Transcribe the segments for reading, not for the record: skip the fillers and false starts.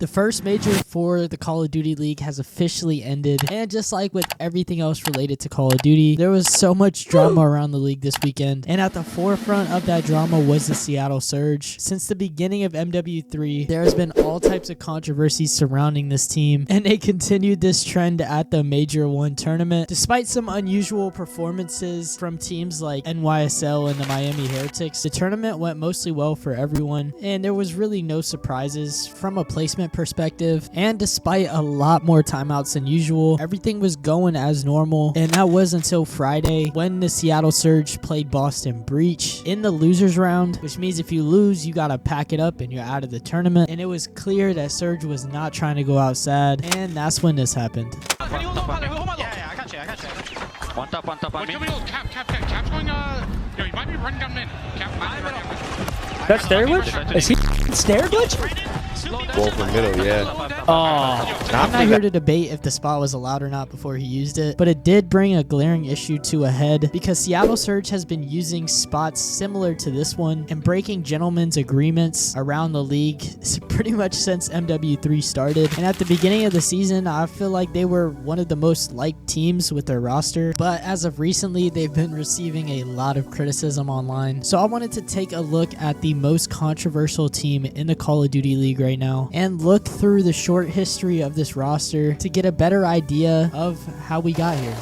The first major for the Call of Duty League has officially ended, and just like with everything else related to Call of Duty, there was so much drama around the league this weekend, and at the forefront of that drama was the Seattle Surge. Since the beginning of MW3, there has been all types of controversies surrounding this team, and they continued this trend at the Major 1 tournament. Despite some unusual performances from teams like NYSL and the Miami Heretics, the tournament went mostly well for everyone, and there was really no surprises from a placement perspective. And despite a lot more timeouts than usual, everything was going as normal, and that was until Friday when the Seattle Surge played Boston Breach in the losers round, which means if you lose, you gotta pack it up and you're out of the tournament. And it was clear that Surge was not trying to go out sad, and that's when this happened. Yeah, I got you. One top on me. Cap's going, yo, he might be running down mid. Cap might be running down mid. That's stair glitch? Is he stair glitch? Roll from middle, yeah. Oh. I'm not here to debate if the spot was allowed or not before he used it, but it did bring a glaring issue to a head because Seattle Surge has been using spots similar to this one and breaking gentlemen's agreements around the league pretty much since MW3 started. And at the beginning of the season, I feel like they were one of the most liked teams with their roster, but as of recently, they've been receiving a lot of criticism online. So I wanted to take a look at the most controversial team in the Call of Duty League right now and look through the short history of this roster to get a better idea of how we got here.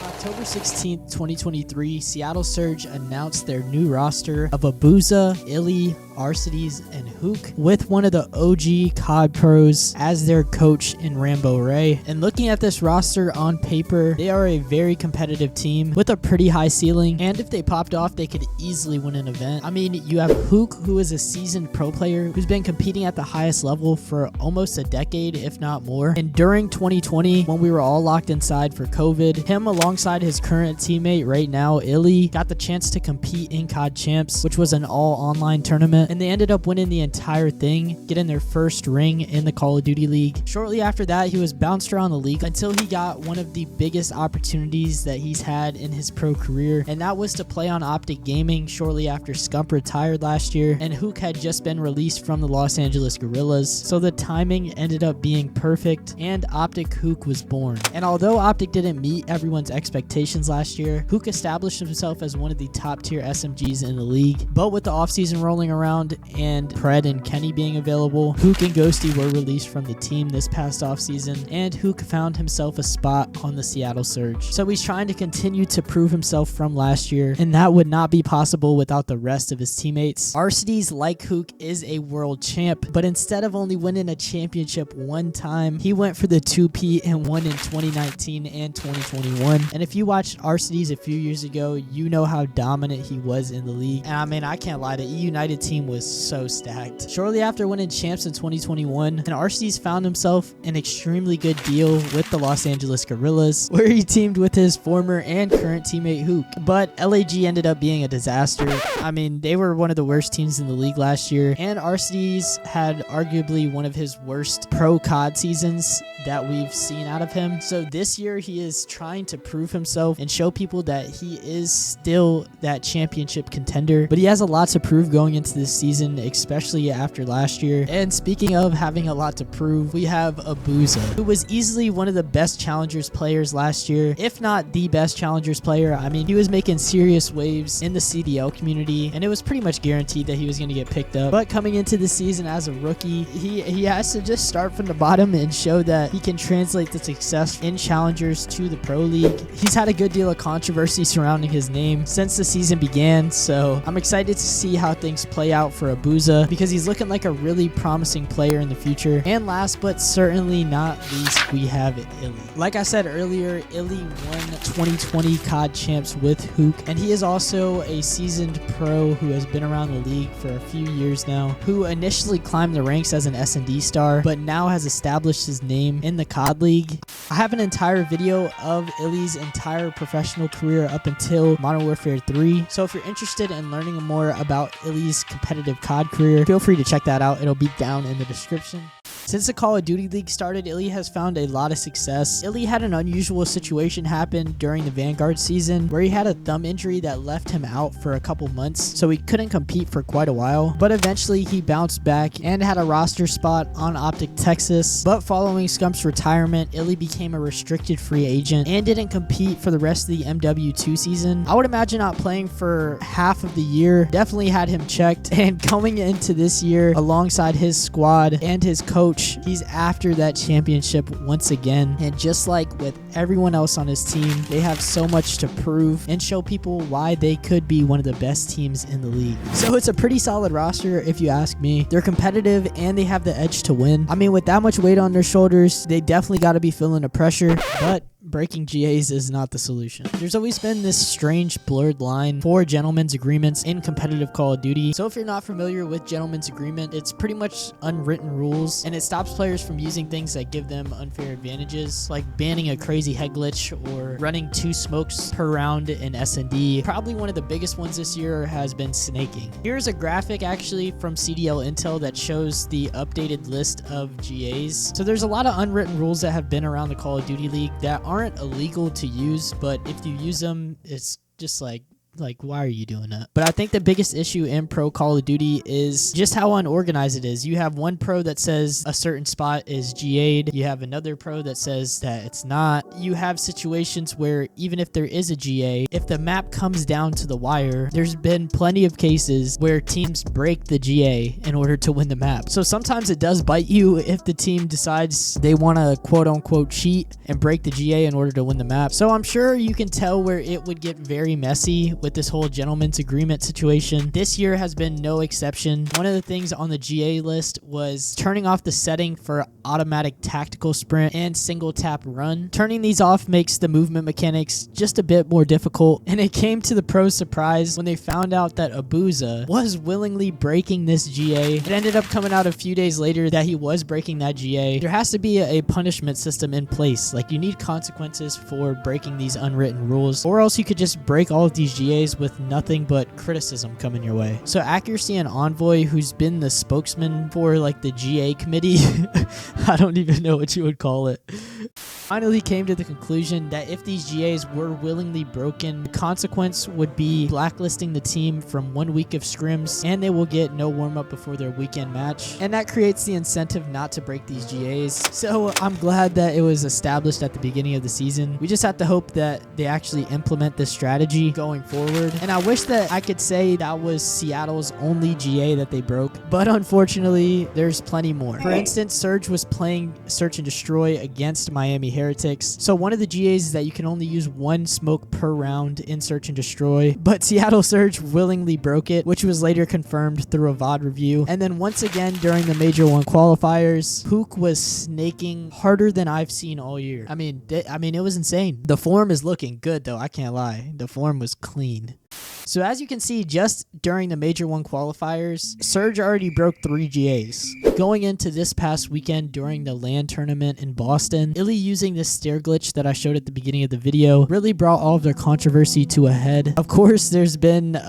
October 16th, 2023, Seattle Surge announced their new roster of Abuzah, iLLeY, Arcitys, and Huke, with one of the OG COD pros as their coach in Rambo Ray. And looking at this roster on paper, they are a very competitive team with a pretty high ceiling, and if they popped off, they could easily win an event. I mean, you have Huke, who is a seasoned pro player who's been competing at the highest level for almost a decade, if not more. And during 2020, when we were all locked inside for COVID, him alongside his current teammate right now, iLLeY, got the chance to compete in COD Champs, which was an all-online tournament, and they ended up winning the entire thing, getting their first ring in the Call of Duty League. Shortly after that, he was bounced around the league until he got one of the biggest opportunities that he's had in his pro career, and that was to play on Optic Gaming shortly after Scump retired last year, and Huke had just been released from the Los Angeles Guerrillas, so the timing ended up being perfect, and Optic Huke was born. And although Optic didn't meet everyone's expectations last year, Huke established himself as one of the top tier SMGs in the league. But with the offseason rolling around and Pred and Kenny being available, Huke and Ghosty were released from the team this past offseason, and Huke found himself a spot on the Seattle Surge. So he's trying to continue to prove himself from last year, and that would not be possible without the rest of his teammates. Arcitys, like Huke, is a world champ, but instead of only winning a championship one time, he went for the 2P and won in 2019 and 2021. And if you watched Arcitys a few years ago, you know how dominant he was in the league. And I mean, I can't lie, the E United team was so stacked. Shortly after winning champs in 2021, and Arcitys found himself an extremely good deal with the Los Angeles Guerrillas, where he teamed with his former and current teammate Huke. But LAG ended up being a disaster. I mean, they were one of the worst teams in the league last year, and Arcitys had arguably one of his worst pro COD seasons that we've seen out of him. So this year he is trying to prove himself and show people that he is still that championship contender, but he has a lot to prove going into this season, especially after last year. And speaking of having a lot to prove, we have Abuzah, who was easily one of the best challengers players last year, if not the best challengers player. I mean, he was making serious waves in the CDL community, and it was pretty much guaranteed that he was going to get picked up. But coming into the season as a rookie, he has to just start from the bottom and show that he can translate the success in challengers to the pro league. He's had a good deal of controversy surrounding his name since the season began, so I'm excited to see how things play out for Abuzah because he's looking like a really promising player in the future. And last but certainly not least, we have iLLeY. Like I said earlier, iLLeY won 2020 COD Champs with Huke, and he is also a seasoned pro who has been around the league for a few years now, who initially climbed the ranks as an S&D star, but now has established his name in the COD League. I have an entire video of iLLeY's entire professional career up until Modern Warfare 3, so if you're interested in learning more about iLLeY's competitive COD career, feel free to check that out. It'll be down in the description. Since the Call of Duty League started, iLLeY has found a lot of success. iLLeY had an unusual situation happen during the Vanguard season where he had a thumb injury that left him out for a couple months, so he couldn't compete for quite a while. But eventually he bounced back and had a roster spot on Optic Texas. But following Scump's retirement, iLLeY became a restricted free agent and didn't compete for the rest of the MW2 season. I would imagine not playing for half of the year definitely had him checked, and coming into this year alongside his squad and his coach, he's after that championship once again. And just like with everyone else on his team, they have so much to prove and show people why they could be one of the best teams in the league. So it's a pretty solid roster if you ask me. They're competitive and they have the edge to win. I mean, with that much weight on their shoulders, they definitely got to be feeling the pressure, but breaking GAs is not the solution. There's always been this strange blurred line for gentlemen's agreements in competitive Call of Duty. So if you're not familiar with gentlemen's agreement, it's pretty much unwritten rules, and it stops players from using things that give them unfair advantages, like banning a crazy head glitch or running 2 smokes per round in S&D. Probably one of the biggest ones this year has been snaking. Here's a graphic actually from CDL Intel that shows the updated list of GAs. So there's a lot of unwritten rules that have been around the Call of Duty League that aren't illegal to use, but if you use them, it's just like why are you doing that? But I think the biggest issue in pro Call of Duty is just how unorganized it is. You have one pro that says a certain spot is GA'd. You have another pro that says that it's not. You have situations where even if there is a GA, if the map comes down to the wire, there's been plenty of cases where teams break the GA in order to win the map. So sometimes it does bite you if the team decides they want to quote unquote cheat and break the GA in order to win the map. So I'm sure you can tell where it would get very messy with this whole gentleman's agreement situation. This year has been no exception. One of the things on the GA list was turning off the setting for automatic tactical sprint and single tap run. Turning these off makes the movement mechanics just a bit more difficult, and it came to the pros' surprise when they found out that Abuzah was willingly breaking this GA. It ended up coming out a few days later that he was breaking that GA. There has to be a punishment system in place. Like, you need consequences for breaking these unwritten rules, or else you could just break all of these GAs with nothing but criticism coming your way. So Accuracy and Envoy, who's been the spokesman for like the GA committee, I don't even know what you would call it, finally came to the conclusion that if these GAs were willingly broken, the consequence would be blacklisting the team from 1 week of scrims, and they will get no warm-up before their weekend match. And that creates the incentive not to break these GAs. So I'm glad that it was established at the beginning of the season. We just have to hope that they actually implement this strategy going forward. And I wish that I could say that was Seattle's only GA that they broke, but unfortunately, there's plenty more. For instance, Surge was playing Search and Destroy against Miami Heretics. So one of the GAs is that you can only use 1 smoke per round in Search and Destroy, but Seattle Surge willingly broke it, which was later confirmed through a VOD review. And then once again, during the Major 1 qualifiers, Huke was snaking harder than I've seen all year. I mean, it was insane. The form is looking good though, I can't lie. The form was clean. So as you can see, just during the Major 1 qualifiers, Surge already broke 3 GAs. Going into this past weekend during the LAN tournament in Boston, iLLeY using this stair glitch that I showed at the beginning of the video really brought all of their controversy to a head. Of course, there's been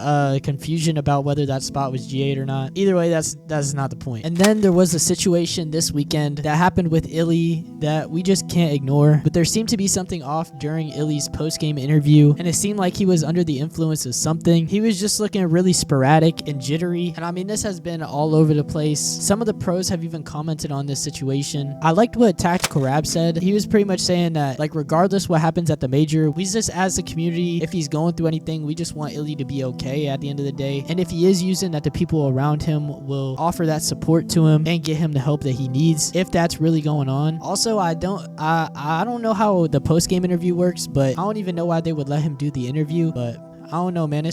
confusion about whether that spot was GA'd or not. Either way, that's not the point. And then there was a situation this weekend that happened with iLLeY that we just can't ignore. But there seemed to be something off during iLLeY's post-game interview, and it seemed like he was under the influence of something. He was just looking really sporadic and jittery, and I mean, this has been all over the place. Some of the pros have even commented on this situation. I liked what Tactical Rab said. He was pretty much saying that, like, regardless what happens at the major, we just, as a community, if he's going through anything, we just want iLLeY to be okay at the end of the day. And if he is using that, the people around him will offer that support to him and get him the help that he needs if that's really going on. Also, I don't know how the post-game interview works, but I don't even know why they would let him do the interview, but I don't know, man.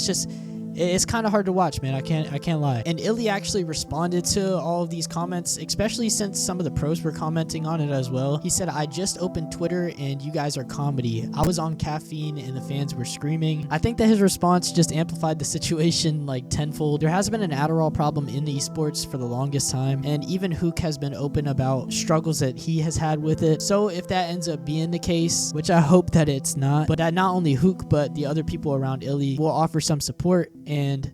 It's kind of hard to watch, man. I can't lie. And iLLeY actually responded to all of these comments, especially since some of the pros were commenting on it as well. He said, "I just opened Twitter and you guys are comedy. I was on caffeine and the fans were screaming." I think that his response just amplified the situation like tenfold. There has been an Adderall problem in esports for the longest time, and even Huke has been open about struggles that he has had with it. So if that ends up being the case, which I hope that it's not, but that not only Huke but the other people around iLLeY will offer some support and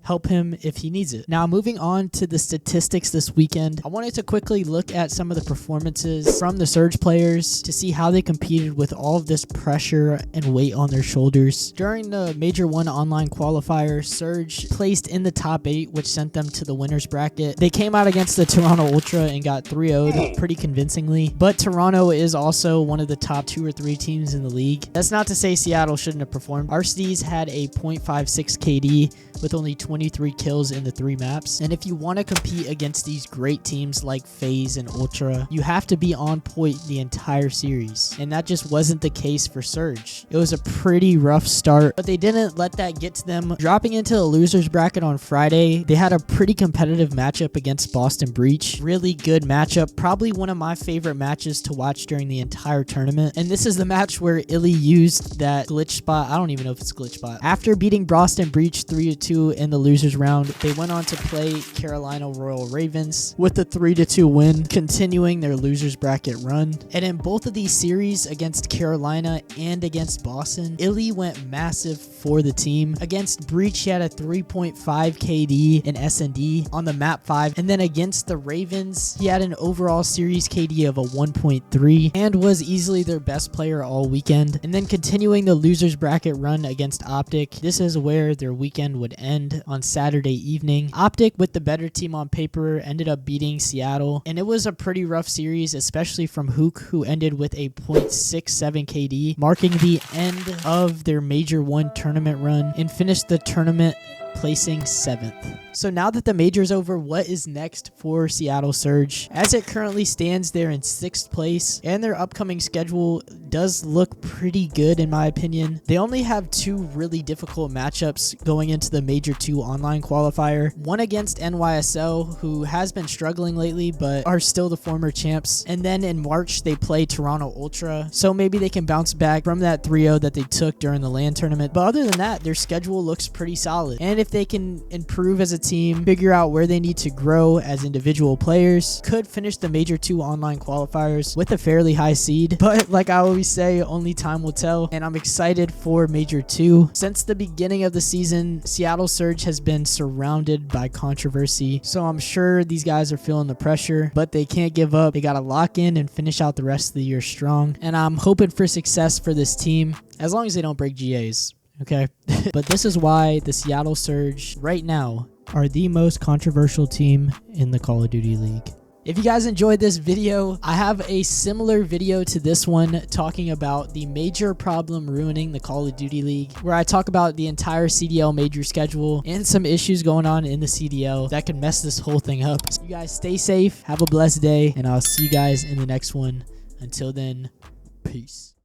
help him if he needs it. Now, moving on to the statistics this weekend, I wanted to quickly look at some of the performances from the Surge players to see how they competed with all of this pressure and weight on their shoulders. During the Major 1 online qualifier, Surge placed in the top 8, which sent them to the winner's bracket. They came out against the Toronto Ultra and got 3-0'd pretty convincingly, but Toronto is also one of the top 2 or 3 teams in the league. That's not to say Seattle shouldn't have performed. Arcitys had a 0.56 KD with only 23 kills in the 3 maps. And if you want to compete against these great teams like FaZe and Ultra, you have to be on point the entire series. And that just wasn't the case for Surge. It was a pretty rough start, but they didn't let that get to them. Dropping into the loser's bracket on Friday, they had a pretty competitive matchup against Boston Breach. Really good matchup. Probably one of my favorite matches to watch during the entire tournament. And this is the match where iLLeY used that glitch spot. I don't even know if it's glitch spot. After beating Boston Breach 3-2 in the losers round, they went on to play Carolina Royal Ravens with the 3-2 win, continuing their losers bracket run. And in both of these series against Carolina and against Boston, iLLeY went massive for the team. Against Breach, he had a 3.5 KD in S&D on the map 5, and then against the Ravens, he had an overall series KD of a 1.3 and was easily their best player all weekend. And then continuing the losers bracket run against Optic, this is where their weekend would end on Saturday evening. Optic, with the better team on paper, ended up beating Seattle, and it was a pretty rough series, especially from Huke, who ended with a 0.67 KD, marking the end of their Major 1 tournament run and finished the tournament placing 7th. So now that the major is over, what is next for Seattle Surge? As it currently stands, they're in 6th place, and their upcoming schedule does look pretty good in my opinion. They only have 2 really difficult matchups going into the Major 2 online qualifier. One against NYSL, who has been struggling lately, but are still the former champs. And then in March, they play Toronto Ultra, so maybe they can bounce back from that 3-0 that they took during the LAN tournament. But other than that, their schedule looks pretty solid. And if they can improve as a team, figure out where they need to grow as individual players, could finish the Major 2 online qualifiers with a fairly high seed. But like I always say, only time will tell, and I'm excited for Major 2. Since the beginning of the season, Seattle Surge has been surrounded by controversy, so I'm sure these guys are feeling the pressure, but they can't give up. They gotta lock in and finish out the rest of the year strong, and I'm hoping for success for this team, as long as they don't break GAs. Okay. But this is why the Seattle Surge right now are the most controversial team in the Call of Duty League. If you guys enjoyed this video, I have a similar video to this one talking about the major problem ruining the Call of Duty League, where I talk about the entire CDL major schedule and some issues going on in the CDL that could mess this whole thing up. So you guys stay safe, have a blessed day, and I'll see you guys in the next one. Until then, peace.